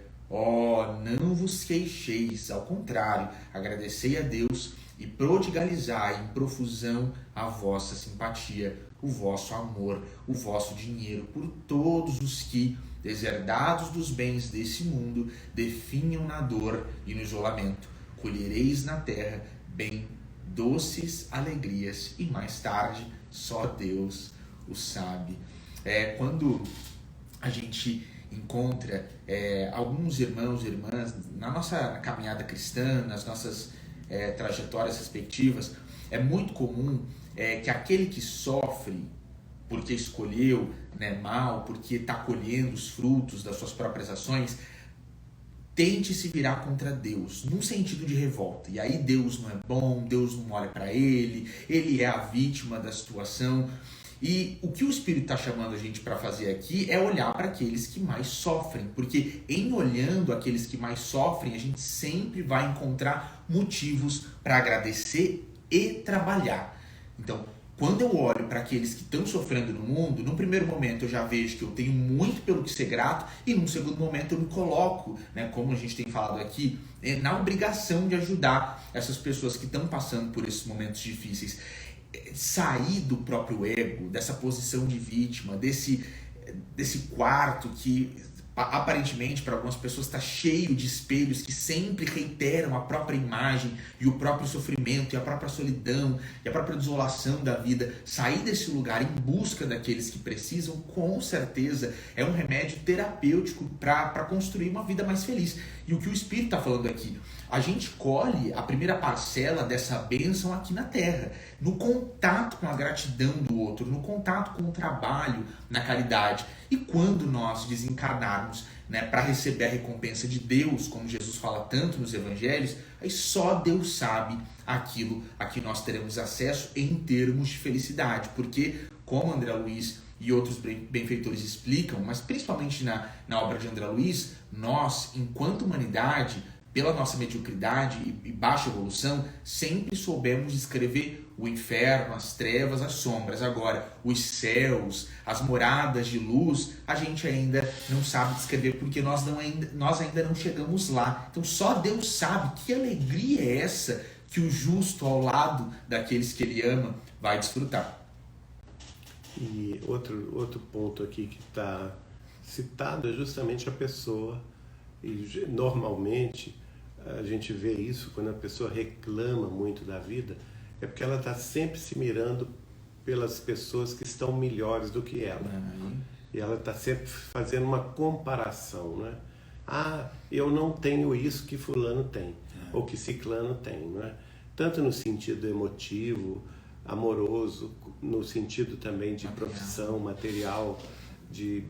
Não vos queixeis, ao contrário, agradecei a Deus e prodigalizai em profusão a vossa simpatia, o vosso amor, o vosso dinheiro, por todos os que, deserdados dos bens desse mundo, definham na dor e no isolamento. Colhereis na terra bem doces alegrias, e mais tarde só Deus o sabe. Quando a gente encontra alguns irmãos e irmãs na nossa caminhada cristã, nas nossas trajetórias respectivas, é muito comum que aquele que sofre porque escolheu, né, mal, porque está colhendo os frutos das suas próprias ações, tente se virar contra Deus, num sentido de revolta. E aí Deus não é bom, Deus não olha para ele é a vítima da situação. E o que o Espírito está chamando a gente para fazer aqui é olhar para aqueles que mais sofrem, porque em olhando aqueles que mais sofrem, a gente sempre vai encontrar motivos para agradecer e trabalhar. Então, quando eu olho para aqueles que estão sofrendo no mundo, num primeiro momento eu já vejo que eu tenho muito pelo que ser grato, e num segundo momento eu me coloco, né, como a gente tem falado aqui, na obrigação de ajudar essas pessoas que estão passando por esses momentos difíceis. Sair do próprio ego, dessa posição de vítima, desse quarto que aparentemente para algumas pessoas está cheio de espelhos que sempre reiteram a própria imagem e o próprio sofrimento e a própria solidão e a própria desolação da vida. Sair desse lugar em busca daqueles que precisam, com certeza é um remédio terapêutico para construir uma vida mais feliz. E o que o Espírito está falando aqui, a gente colhe a primeira parcela dessa bênção aqui na Terra, no contato com a gratidão do outro, no contato com o trabalho, na caridade. E quando nós desencarnarmos, né, para receber a recompensa de Deus, como Jesus fala tanto nos Evangelhos, aí só Deus sabe aquilo a que nós teremos acesso em termos de felicidade. Porque, como André Luiz e outros benfeitores explicam, mas principalmente na obra de André Luiz, nós, enquanto humanidade, pela nossa mediocridade e baixa evolução, sempre soubemos descrever o inferno, as trevas, as sombras. Agora, os céus, as moradas de luz, a gente ainda não sabe descrever, porque nós ainda não chegamos lá. Então só Deus sabe que alegria é essa que o justo ao lado daqueles que ele ama vai desfrutar. E outro ponto aqui que está citado é justamente a pessoa. E normalmente a gente vê isso quando a pessoa reclama muito da vida, é porque ela está sempre se mirando pelas pessoas que estão melhores do que ela. E ela está sempre fazendo uma comparação, né? Ah, eu não tenho isso que fulano tem, ou que ciclano tem, né? Tanto no sentido emotivo, amoroso, no sentido também de profissão, material, de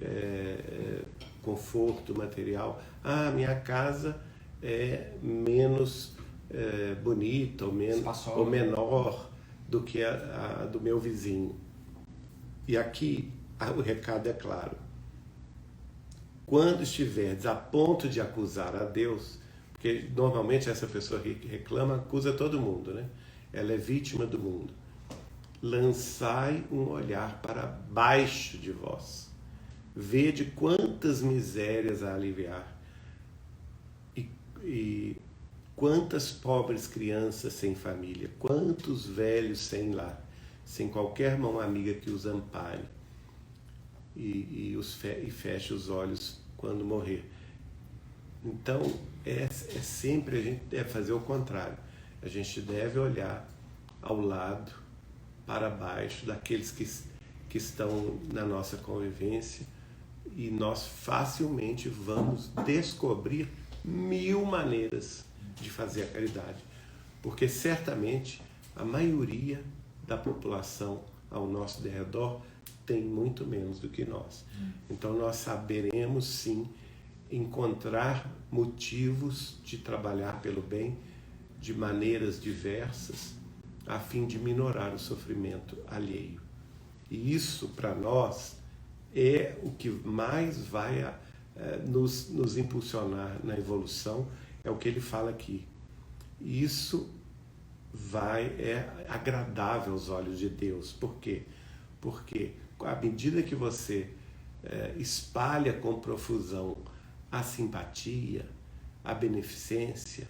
conforto material. Ah, minha casa é menos bonita ou menor do que a do meu vizinho. E aqui o recado é claro. Quando estiverdes a ponto de acusar a Deus, porque normalmente essa pessoa que reclama acusa todo mundo, né? Ela é vítima do mundo. Lançai um olhar para baixo de vós. Vede quantas misérias a aliviar e quantas pobres crianças sem família, quantos velhos sem lar, sem qualquer mão amiga que os ampare e feche os olhos quando morrer. Então, sempre a gente deve fazer o contrário. A gente deve olhar ao lado, para baixo, daqueles que estão na nossa convivência, e nós facilmente vamos descobrir 1000 maneiras de fazer a caridade, porque certamente a maioria da população ao nosso derredor tem muito menos do que nós. Então nós saberemos sim encontrar motivos de trabalhar pelo bem de maneiras diversas, a fim de minorar o sofrimento alheio. E isso, para nós, é o que mais vai nos impulsionar na evolução, é o que ele fala aqui. Isso é agradável aos olhos de Deus. Por quê? Porque à medida que você espalha com profusão a simpatia, a beneficência,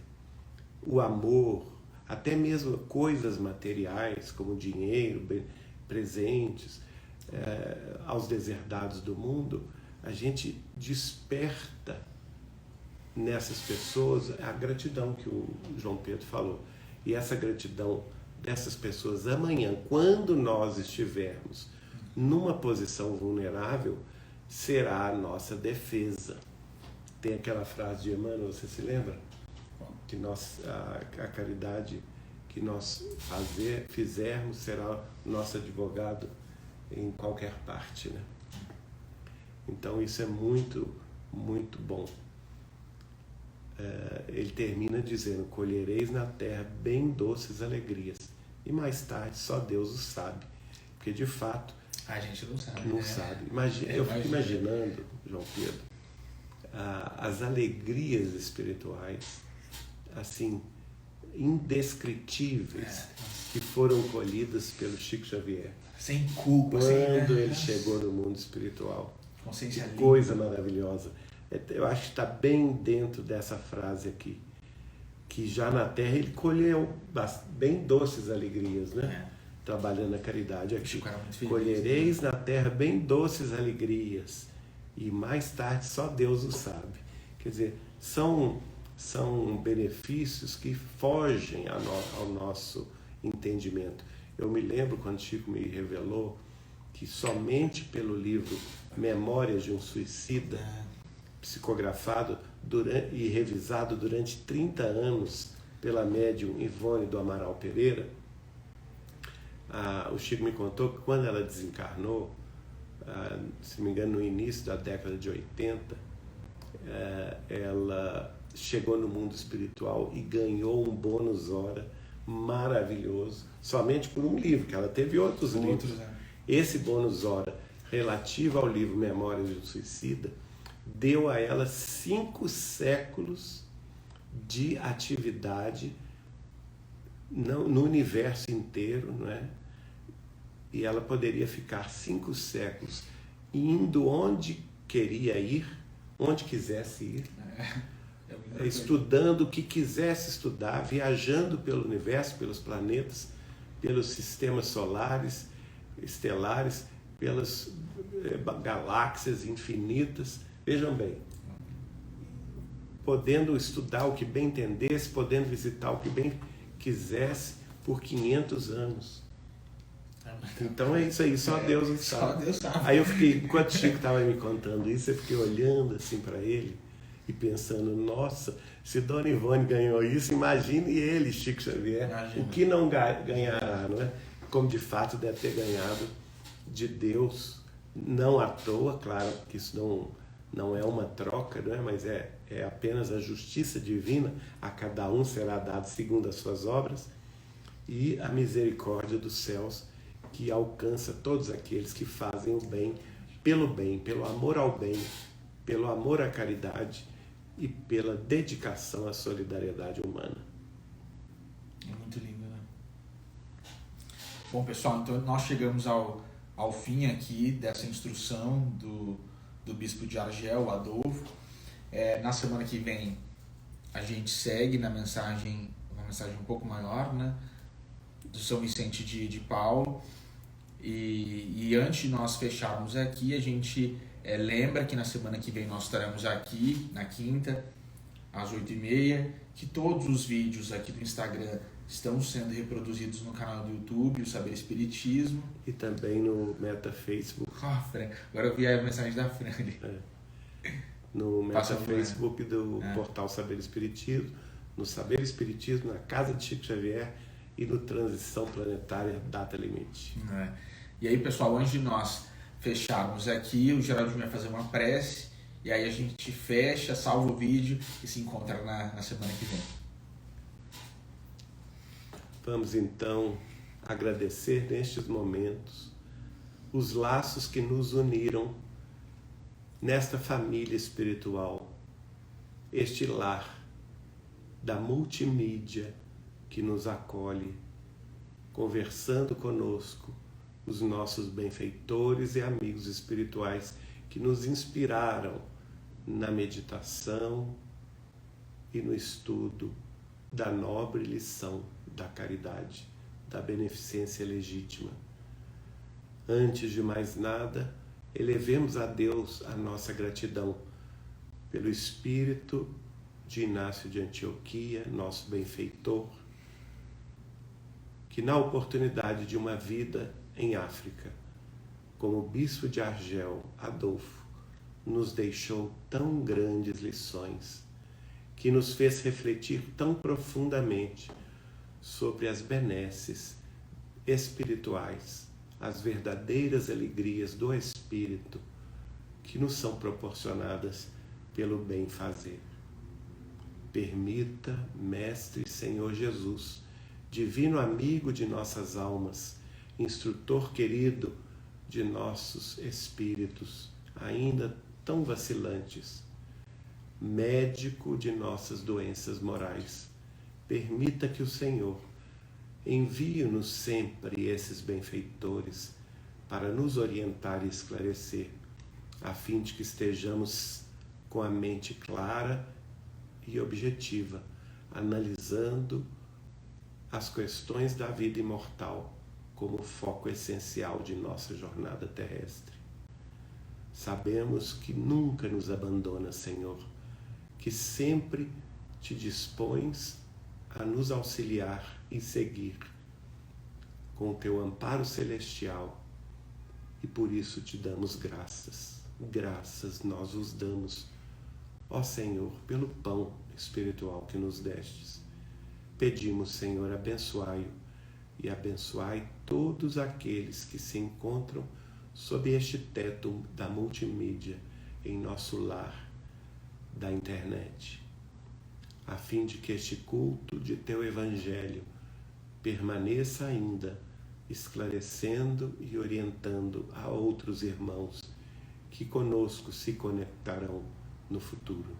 o amor, até mesmo coisas materiais como dinheiro, presentes, aos deserdados do mundo, a gente desperta nessas pessoas a gratidão que o João Pedro falou. E essa gratidão dessas pessoas amanhã, quando nós estivermos numa posição vulnerável, será a nossa defesa. Tem aquela frase de Emmanuel, você se lembra? Que a caridade que nós fizermos será o nosso advogado em qualquer parte, né? Então isso é muito, muito bom. Ele termina dizendo: colhereis na terra bem doces alegrias. E mais tarde só Deus o sabe, porque de fato a gente não sabe. Não sabe. Eu fico imaginando, João Pedro, as alegrias espirituais, assim, indescritíveis, que foram colhidas pelo Chico Xavier. Sem culpa, quando ele chegou no mundo espiritual. Consciência que coisa maravilhosa. Eu acho que está bem dentro dessa frase aqui, que já na terra ele colheu bem doces alegrias, né? Trabalhando na caridade aqui. Colhereis na terra bem doces alegrias, e mais tarde só Deus o sabe. Quer dizer, são benefícios que fogem ao nosso entendimento. Eu me lembro quando Chico me revelou que somente pelo livro Memórias de um Suicida, psicografado e revisado durante 30 anos pela médium Ivone do Amaral Pereira, o Chico me contou que quando ela desencarnou, se não me engano, no início da década de 80, ela chegou no mundo espiritual e ganhou um bônus hora maravilhoso, somente por um livro, que ela teve outros livros. Esse bônus hora relativo ao livro Memórias de um Suicida deu a ela 5 séculos de atividade no universo inteiro, não é? E ela poderia ficar 5 séculos indo onde queria ir, onde quisesse ir, estudando o que quisesse estudar, viajando pelo universo, pelos planetas, pelos sistemas solares, estelares, pelas galáxias infinitas. Vejam bem, podendo estudar o que bem entendesse, podendo visitar o que bem quisesse por 500 anos. Então é isso aí, só Deus sabe. Só Deus sabe. Aí eu fiquei, enquanto o Chico estava me contando isso, eu fiquei olhando assim para ele e pensando, nossa, se Dona Ivone ganhou isso, imagine ele, Chico Xavier, Imagina. o que não ganhará, não é? Como de fato deve ter ganhado de Deus, não à toa, claro que isso não é uma troca, não é? Mas é apenas a justiça divina, a cada um será dado segundo as suas obras, e a misericórdia dos céus que alcança todos aqueles que fazem o bem, pelo amor ao bem, pelo amor à caridade e pela dedicação à solidariedade humana. É muito lindo, né? Bom, pessoal, então nós chegamos ao fim aqui dessa instrução do Bispo de Argel, Adolfo. Na semana que vem a gente segue na mensagem, uma mensagem um pouco maior, né? Do São Vicente de Paulo. E antes de nós fecharmos aqui, a gente lembra que na semana que vem nós estaremos aqui, na quinta, às 8h30, que todos os vídeos aqui do Instagram estão sendo reproduzidos no canal do YouTube, o Saber Espiritismo. E também no Meta Facebook. Agora eu vi a mensagem da Fran ali. No Meta Facebook do Portal Saber Espiritismo, no Saber Espiritismo, na Casa de Chico Xavier e no Transição Planetária Data Limite. E aí, pessoal, antes de nós fecharmos aqui, o Geraldinho vai fazer uma prece, e aí a gente fecha, salva o vídeo e se encontra na semana que vem. Vamos então agradecer nestes momentos os laços que nos uniram nesta família espiritual, este lar da multimídia que nos acolhe, conversando conosco, os nossos benfeitores e amigos espirituais que nos inspiraram na meditação e no estudo da nobre lição da caridade, da beneficência legítima. Antes de mais nada, elevemos a Deus a nossa gratidão pelo espírito de Inácio de Antioquia, nosso benfeitor, que na oportunidade de uma vida em África, como bispo de Argel, Adolfo, nos deixou tão grandes lições, que nos fez refletir tão profundamente sobre as benesses espirituais, as verdadeiras alegrias do espírito que nos são proporcionadas pelo bem fazer. Permita, Mestre Senhor Jesus, divino amigo de nossas almas, instrutor querido de nossos espíritos, ainda tão vacilantes, médico de nossas doenças morais, permita que o Senhor envie-nos sempre esses benfeitores para nos orientar e esclarecer, a fim de que estejamos com a mente clara e objetiva, analisando as questões da vida imortal como foco essencial de nossa jornada terrestre. Sabemos que nunca nos abandona, Senhor, que sempre te dispões a nos auxiliar e seguir com o teu amparo celestial, e por isso te damos graças. Graças nós os damos, ó Senhor, pelo pão espiritual que nos destes. Pedimos, Senhor, abençoai-o e abençoai todos aqueles que se encontram sob este teto da multimídia em nosso lar da internet, a fim de que este culto de teu Evangelho permaneça ainda esclarecendo e orientando a outros irmãos que conosco se conectarão no futuro.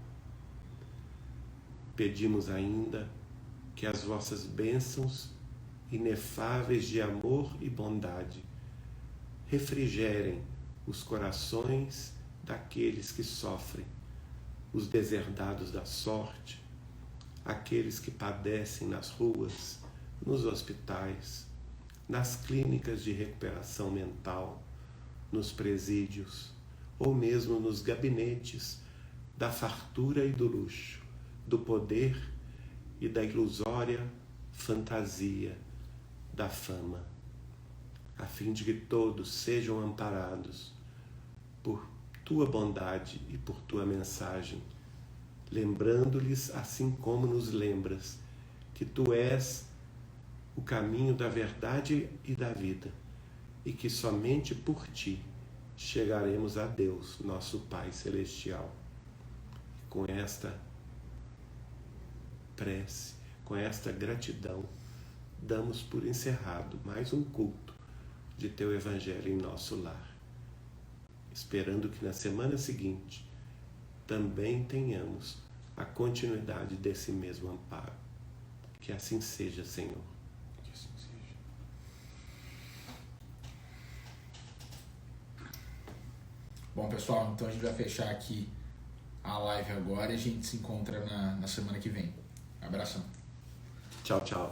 Pedimos ainda que as vossas bênçãos inefáveis de amor e bondade refrigerem os corações daqueles que sofrem, os deserdados da sorte, aqueles que padecem nas ruas, nos hospitais, nas clínicas de recuperação mental, nos presídios ou mesmo nos gabinetes da fartura e do luxo, do poder e da ilusória fantasia da fama. a fim de que todos sejam amparados por tua bondade e por tua mensagem, lembrando-lhes, assim como nos lembras, que tu és o caminho da verdade e da vida, e que somente por ti chegaremos a Deus, nosso Pai Celestial. Com esta prece, com esta gratidão, damos por encerrado mais um culto de teu Evangelho em nosso lar, esperando que na semana seguinte também tenhamos a continuidade desse mesmo amparo. Que assim seja, Senhor. Que assim seja. Bom, pessoal, então a gente vai fechar aqui a live agora e a gente se encontra na semana que vem. Abração. Tchau, tchau.